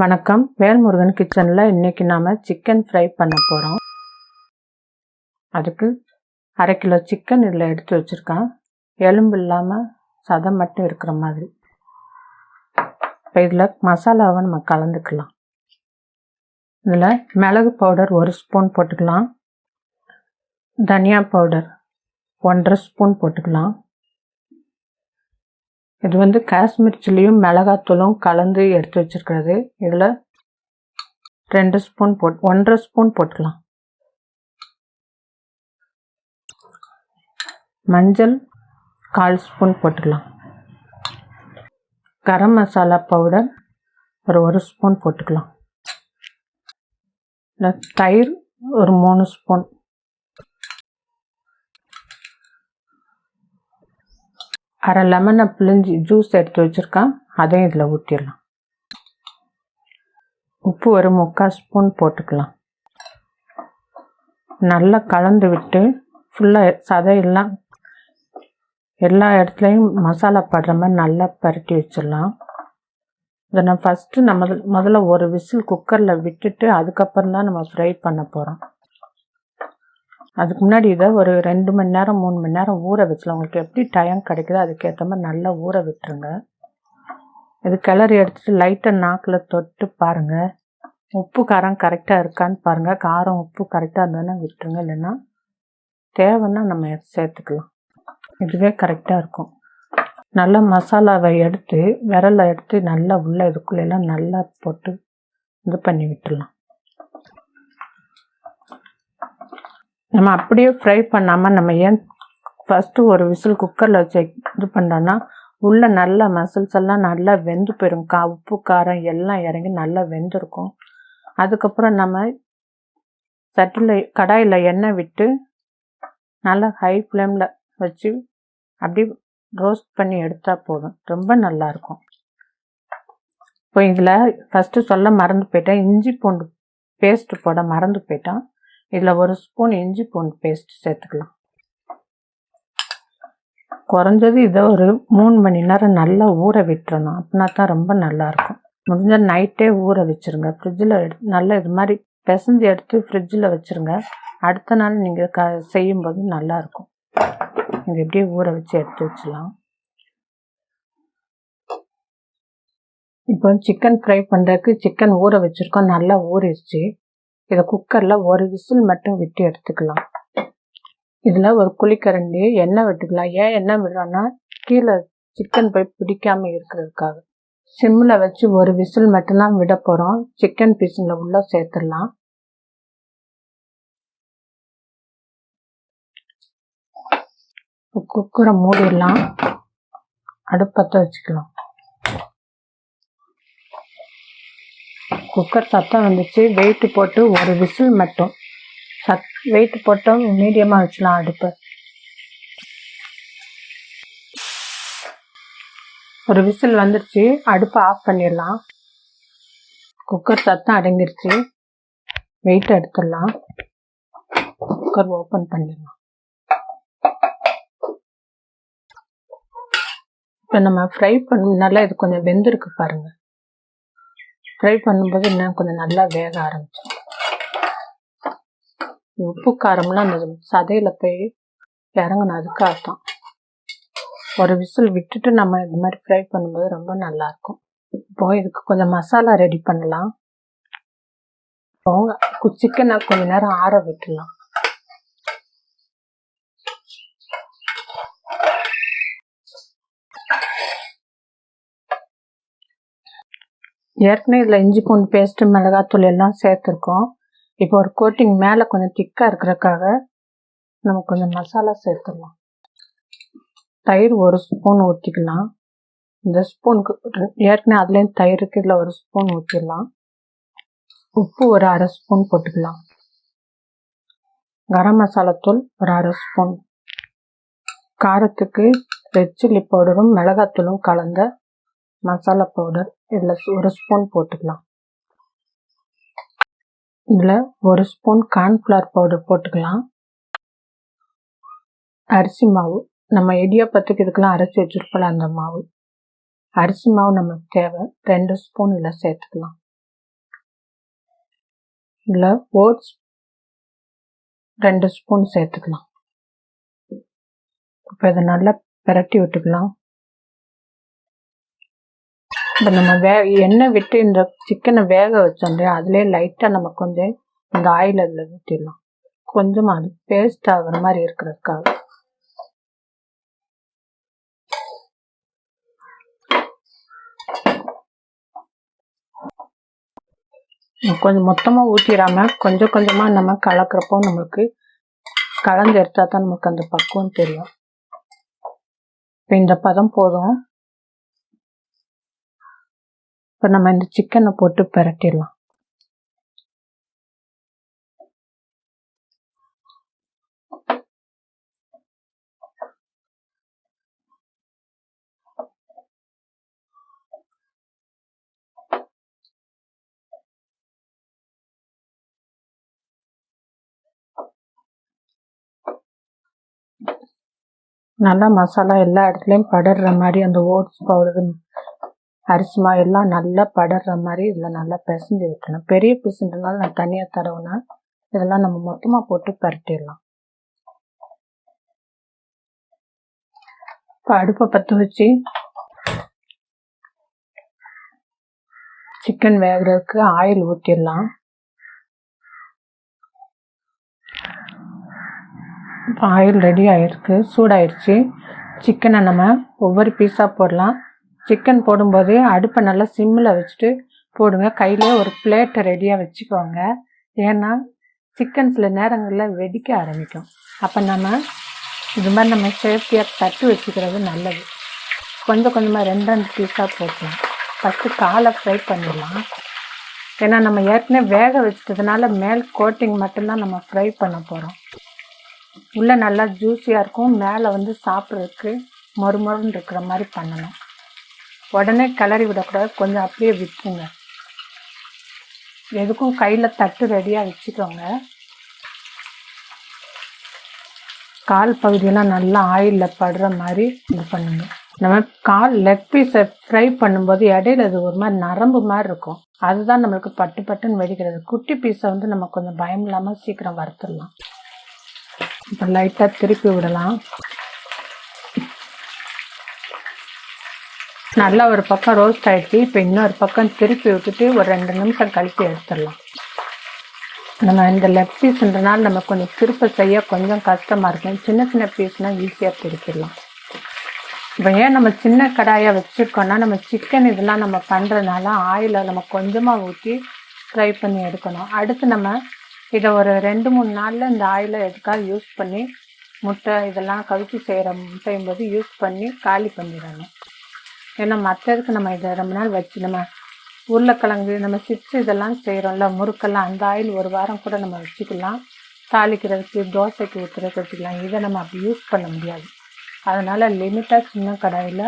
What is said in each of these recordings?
வணக்கம், வேல்முருகன் கிச்சனில் இன்றைக்கி நாம் சிக்கன் ஃப்ரை பண்ண போகிறோம். அதுக்கு 1/2 கிலோ சிக்கன் இதில் எடுத்து வச்சுருக்கேன். எலும்பு இல்லாமல் சதை மட்டும் இருக்கிற மாதிரி. இப்போ இதில் மசாலாவை நம்ம கலந்துக்கலாம். இதில் மிளகு பவுடர் 1 ஸ்பூன் போட்டுக்கலாம். தனியா பவுடர் 1/2 ஸ்பூன் போட்டுக்கலாம். இது காஷ்மீர் சில்லியும் மிளகாத்தூளும் கலந்து எடுத்து வச்சுருக்கிறது. இதில் 2 ஸ்பூன் 1/2 ஸ்பூன் போட்டுக்கலாம். மஞ்சள் 1/4 ஸ்பூன் போட்டுக்கலாம். கரம் மசாலா பவுடர் ஒரு 1 ஸ்பூன் போட்டுக்கலாம். தயிர் ஒரு 3 ஸ்பூன். அரை லெமனை பிழிஞ்சி ஜூஸ் எடுத்து வச்சுருக்கேன், அதையும் இதில் ஊற்றிடலாம். உப்பு ஒரு 3/4 ஸ்பூன் போட்டுக்கலாம். நல்லா கலந்து விட்டு ஃபுல்லாக சதையெல்லாம் எல்லா இடத்துலையும் மசாலா படுற மாதிரி நல்லா பரட்டி வச்சிடலாம். இதை நான் ஃபஸ்ட்டு முதல்ல ஒரு விசில் குக்கரில் விட்டுட்டு அதுக்கப்புறம் தான் நம்ம ஃப்ரை பண்ண போகிறோம். அதுக்கு முன்னாடி இதை ஒரு 2 மணி நேரம் 3 மணி நேரம் ஊற வச்சலாம். உங்களுக்கு எப்படி டைம் கிடைக்குதோ அதுக்கேற்ற மாதிரி நல்லா ஊற விட்டுருங்க. இது கிளறி எடுத்துகிட்டு லைட்டாக நாக்கில் தொட்டு பாருங்கள், உப்பு காரம் கரெக்டாக இருக்கான்னு பாருங்கள். காரம் உப்பு கரெக்டாக இருந்ததுன்னா விட்டுருங்க, இல்லைன்னா தேவைன்னா நம்ம சேர்த்துக்கலாம். இதுவே கரெக்டாக இருக்கும். நல்லா மசாலாவை எடுத்து விரலை எடுத்து நல்லா உள்ளே இதுக்குள்ளெல்லாம் நல்லா போட்டு இது பண்ணி விட்டுடலாம். நம்ம அப்படியே ஃப்ரை பண்ணாமல் நம்ம ஏன் ஃபஸ்ட்டு ஒரு விசில் குக்கரில் வச்சு இது பண்ணுறோன்னா உள்ளே நல்லா மசில்ஸ் எல்லாம் நல்லா வெந்து போயிடும். உப்பு காரம் எல்லாம் இறங்கி நல்லா வெந்திருக்கும். அதுக்கப்புறம் நம்ம கடாயில் எண்ணெய் விட்டு நல்லா ஹை ஃப்ளேமில் வச்சு அப்படி ரோஸ்ட் பண்ணி எடுத்தால் போதும், ரொம்ப நல்லாயிருக்கும். இப்போ இதில் ஃபஸ்ட்டு சொல்ல மறந்து போயிட்டேன், இஞ்சி பூண்டு பேஸ்ட்டு போட மறந்து போயிட்டேன். இதில் 1 ஸ்பூன் இஞ்சி பூண்டு பேஸ்ட் சேர்த்துக்கலாம். குறைஞ்சது இதை ஒரு 3 மணி நேரம் நல்லா ஊற விட்டுறணும், அப்படின்னா தான் ரொம்ப நல்லாயிருக்கும். முடிஞ்சால் நைட்டே ஊற வச்சுருங்க. ஃப்ரிட்ஜில் நல்லா இது மாதிரி பிசைஞ்சு எடுத்து ஃப்ரிட்ஜில் வச்சுருங்க. அடுத்த நாள் நீங்கள் செய்யும்போது நல்லாயிருக்கும். நீங்கள் எப்படியே ஊற வச்சு எடுத்து வச்சிடலாம். இப்போ சிக்கன் ஃப்ரை பண்ணுறதுக்கு சிக்கன் ஊற வச்சுருக்கோம், நல்லா ஊறிடுச்சு. இதை குக்கரில் ஒரு விசில் மட்டும் விட்டு எடுத்துக்கலாம். இதில் ஒரு குழிக்கரண்டி எண்ணெய் விட்டுக்கலாம். ஏன் எண்ணெய் விடுறோன்னா கீழே சிக்கன் போய் பிடிக்காமல் இருக்கிறதுக்காக. சிம்மில் வச்சு ஒரு விசில் மட்டும்தான் விட போகிறோம். சிக்கன் பீஸுங்களை உள்ளே சேர்த்துடலாம். குக்கரை மூடிடலாம், அடுப்பத்தை வச்சுக்கலாம். குக்கர் சத்தம் வந்துச்சு, வெயிட்டு போட்டு ஒரு விசில் மட்டும் வெயிட் போட்டோம், மீடியமாக வச்சுலாம் அடுப்பை. ஒரு விசில் வந்துருச்சு, அடுப்பை ஆஃப் பண்ணிடலாம். குக்கர் சத்தம் அடங்கிருச்சு, வெயிட் எடுத்துடலாம். குக்கர் ஓப்பன் பண்ணிடலாம். இப்போ நம்ம ஃப்ரை பண்ணனால இது கொஞ்சம் வெந்திருக்கு பாருங்கள். ஃப்ரை பண்ணும்போது இன்னும் கொஞ்சம் நல்லா வேக ஆரம்பிச்சோம். உப்பு காரம்லாம் அந்த சதையில் போய் இறங்கணும், அதுக்காக தான். ஒரு விசில் விட்டுட்டு நம்ம இது மாதிரி ஃப்ரை பண்ணும்போது ரொம்ப நல்லாயிருக்கும். இப்போ இதுக்கு கொஞ்சம் மசாலா ரெடி பண்ணலாம். இப்போ சிக்கனை கொஞ்சம் நேரம் ஆற விட்டுடலாம். ஏற்கனவே இதில் இஞ்சி பூண்டு பேஸ்ட்டு மிளகாத்தூள் எல்லாம் சேர்த்துருக்கோம். இப்போ ஒரு கோட்டிங் மேலே கொஞ்சம் திக்காக இருக்கிறதுக்காக நம்ம கொஞ்சம் மசாலா சேர்த்துடலாம். தயிர் 1 ஸ்பூன் ஊற்றிக்கலாம். இந்த ஸ்பூனுக்கு ஏற்கனவே அதுலேயும் தயிருக்கு இதில் 1 ஸ்பூன் ஊற்றிடலாம். உப்பு ஒரு 1/2 ஸ்பூன் போட்டுக்கலாம். கரம் மசாலாத்தூள் ஒரு 1/2 ஸ்பூன். காரத்துக்கு ரெட் சில்லி பவுடரும் மிளகாத்தூளும் கலந்த மசாலா பவுடர் இதில் 1 ஸ்பூன் போட்டுக்கலாம். இதில் 1 ஸ்பூன் கார்ன்ஃப்ளவர் பவுடர் போட்டுக்கலாம். அரிசி மாவு, நம்ம இடியாப்பத்துக்கு இதுக்கெல்லாம் அரைச்சி வச்சுருப்போம் அந்த மாவு. அரிசி மாவு நமக்கு தேவை, 2 ஸ்பூன் இதில் சேர்த்துக்கலாம். இதில் ஓட்ஸ் 2 ஸ்பூன் சேர்த்துக்கலாம். இப்போ இதை நல்லா பிரட்டி விட்டுக்கலாம். இப்போ நம்ம எண்ணெய் விட்டு இந்த சிக்கனை வேக வச்சோம் இல்லையா, அதுலேயே லைட்டாக நம்ம கொஞ்சம் இந்த ஆயில் அதில் ஊற்றிடலாம். கொஞ்சமாக அது பேஸ்ட் ஆகிற மாதிரி இருக்கிறதுக்காக. கொஞ்சம் மொத்தமாக ஊற்றிடாமல் கொஞ்சம் கொஞ்சமாக நம்ம கலக்கிறப்போ நம்மளுக்கு கலந்து எடுத்தா தான் நமக்கு அந்த பக்குவம் தெரியும். இப்போ இந்த பதம் போதும். இப்போ நம்ம இந்த சிக்கனை போட்டு பிரட்டிடலாம். நல்லா மசாலா எல்லா இடத்துலையும் படர்ற மாதிரி அந்த ஓட்ஸ் பவுடரு அரிசி மாவு எல்லாம் நல்லா படர்ற மாதிரி இதில் நல்லா பிசைஞ்சு விட்டுறணும். பெரிய பீஸுன்றனால நான் தனியாக தடவுனா இதெல்லாம் நம்ம மொத்தமாக போட்டு பரட்டிடலாம். இப்போ அடுப்பை பற்ற வச்சு சிக்கன் வேகிறதுக்கு ஆயில் ஊற்றிடலாம். இப்போ ஆயில் ரெடி ஆகிருக்கு, சூடாயிடுச்சு. சிக்கனை நம்ம ஒவ்வொரு பீஸாக போடலாம். சிக்கன் போடும்போது அடுப்பை நல்லா சிம்மில் வச்சுட்டு போடுங்க. கையிலே ஒரு பிளேட்டை ரெடியாக வச்சுக்கோங்க. ஏன்னா சிக்கன் சில நேரங்களில் வெடிக்க ஆரம்பிக்கும். அப்போ நம்ம இது மாதிரி நம்ம சேஃப்டியாக தட்டு வச்சுக்கிறது நல்லது. கொஞ்சம் கொஞ்சமாக 2 பீஸாக போட்டலாம். ஃபஸ்ட்டு காலை ஃப்ரை பண்ணிடலாம். ஏன்னா நம்ம ஏற்கனவே வேக வச்சதுனால மேல் கோட்டிங் மட்டும்தான் நம்ம ஃப்ரை பண்ண போகிறோம். உள்ளே நல்லா ஜூஸியாக இருக்கும், மேலே சாப்பிட்றதுக்கு மொறுமொறுன்னு இருக்கிற மாதிரி பண்ணணும். உடனே கிளறி விடக்கூடாது, கொஞ்சம் அப்படியே விட்டுருங்க. எதுக்கும் கையில் தட்டு ரெடியாக வச்சுக்கோங்க. கால் பகுதியெல்லாம் நல்லா ஆயிலில் படுற மாதிரி இது பண்ணுங்க. நம்ம லெக் பீஸை ஃப்ரை பண்ணும்போது இடையில அது ஒரு மாதிரி நரம்பு மாதிரி இருக்கும். அதுதான் நம்மளுக்கு பட்டு பட்டுன்னு வெடிக்கிறது. குட்டி பீஸை நம்ம கொஞ்சம் பயம் இல்லாமல் சீக்கிரம் வறுத்துடலாம். இப்போ லைட்டாக திருப்பி விடலாம். நல்லா ஒரு பக்கம் ரோஸ்ட் ஆகிடுச்சு. இப்போ இன்னொரு பக்கம் திருப்பி விட்டுட்டு ஒரு 2 நிமிஷம் கழித்து எடுத்துடலாம். நம்ம இந்த லெக் பீஸ்ன்றனால நம்ம கொஞ்சம் திருப்ப செய்ய கொஞ்சம் கஷ்டமாக இருக்கும். சின்ன சின்ன பீஸ்னால் ஈஸியாக திருப்பிடலாம். இப்போ ஏன் நம்ம சின்ன கடாயாக வச்சுருக்கோன்னா, நம்ம சிக்கன் இதெல்லாம் நம்ம பண்ணுறதுனால ஆயிலை நம்ம கொஞ்சமாக ஊற்றி ஃப்ரை பண்ணி எடுக்கணும். அடுத்து நம்ம இதை ஒரு 2-3 நாளில் இந்த ஆயிலை எதுக்காக யூஸ் பண்ணி முட்டை இதெல்லாம் கவிச்சி செய்யும்போது யூஸ் பண்ணி காலி பண்ணிடணும். ஏன்னா மற்றதுக்கு நம்ம இதை ரொம்ப நாள் வச்சு நம்ம உருளைக்கிழங்கு நம்ம சிப்ஸ் இதெல்லாம் செய்கிறோம்ல, முறுக்கெல்லாம், அந்த ஆயில் ஒரு வாரம் கூட நம்ம வச்சுக்கலாம். தாளிக்கிறதுக்கு தோசைக்கு ஊற்றுறதுக்கு வச்சுக்கலாம். இதை நம்ம அப்படி யூஸ் பண்ண முடியாது. அதனால் லிமிட்டாக சின்ன கடாயில்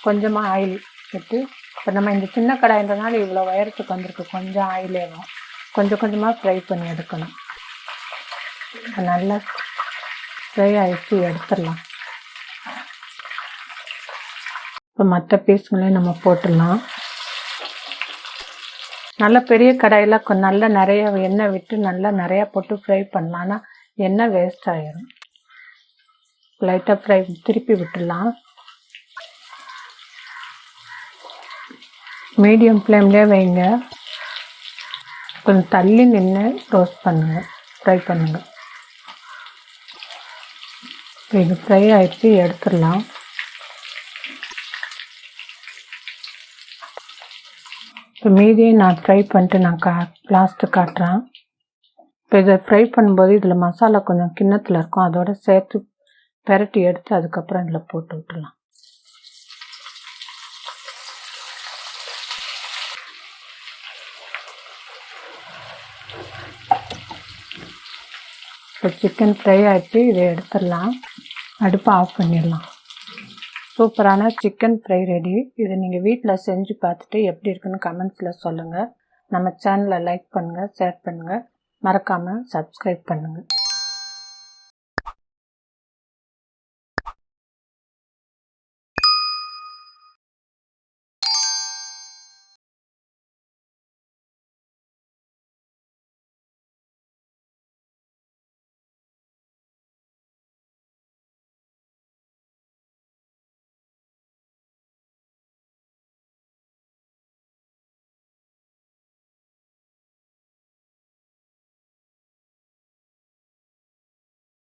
கொஞ்சமாக ஆயில் விட்டு, இப்போ நம்ம இந்த சின்ன கடாயின்றனால இவ்வளோ உயரத்துக்கு வந்திருக்கு. கொஞ்சம் ஆயிலேவும் கொஞ்சம் கொஞ்சமாக ஃப்ரை பண்ணி எடுக்கணும். நல்லா ஃப்ரை ஆகிடுச்சு, எடுத்துடலாம். இப்போ மற்ற பீஸ்களையும் நம்ம போட்டுடலாம். நல்ல பெரிய கடாயில் நல்லா நிறைய எண்ணெய் விட்டு நல்லா நிறையா போட்டு ஃப்ரை பண்ணலாம். ஆனால் எண்ணெய் வேஸ்ட் ஆகிடும். லைட்டாக ஃப்ரை திருப்பி விட்டுடலாம். மீடியம் ஃப்ளேம்லேயே வைங்க. கொஞ்சம் தள்ளி நின்று ரோஸ்ட் பண்ணுங்கள், ஃப்ரை பண்ணுங்கள். இது ஃப்ரை ஆகிடுச்சு, எடுத்துடலாம். இப்போ மீதியும் நான் ஃப்ரை பண்ணிட்டு நான் லாஸ்ட்டு காட்டுறேன். இப்போ இதை ஃப்ரை பண்ணும்போது இதில் மசாலா கொஞ்சம் கிண்ணத்தில் இருக்கும், அதோடு சேர்த்து பெரட்டி எடுத்து அதுக்கப்புறம் இதில் போட்டு விட்டுடலாம். இப்போ சிக்கன் ஃப்ரை ஆகிடுச்சு, இதை எடுத்துடலாம். அடுப்பை ஆஃப் பண்ணிடலாம். சூப்பரான சிக்கன் ஃப்ரை ரெடி. இதை நீங்கள் வீட்டில் செஞ்சு பார்த்துட்டு எப்படி இருக்குன்னு கமெண்ட்ஸில் சொல்லுங்கள். நம்ம சேனலை லைக் பண்ணுங்கள், ஷேர் பண்ணுங்கள், மறக்காமல் சப்ஸ்கிரைப் பண்ணுங்கள்.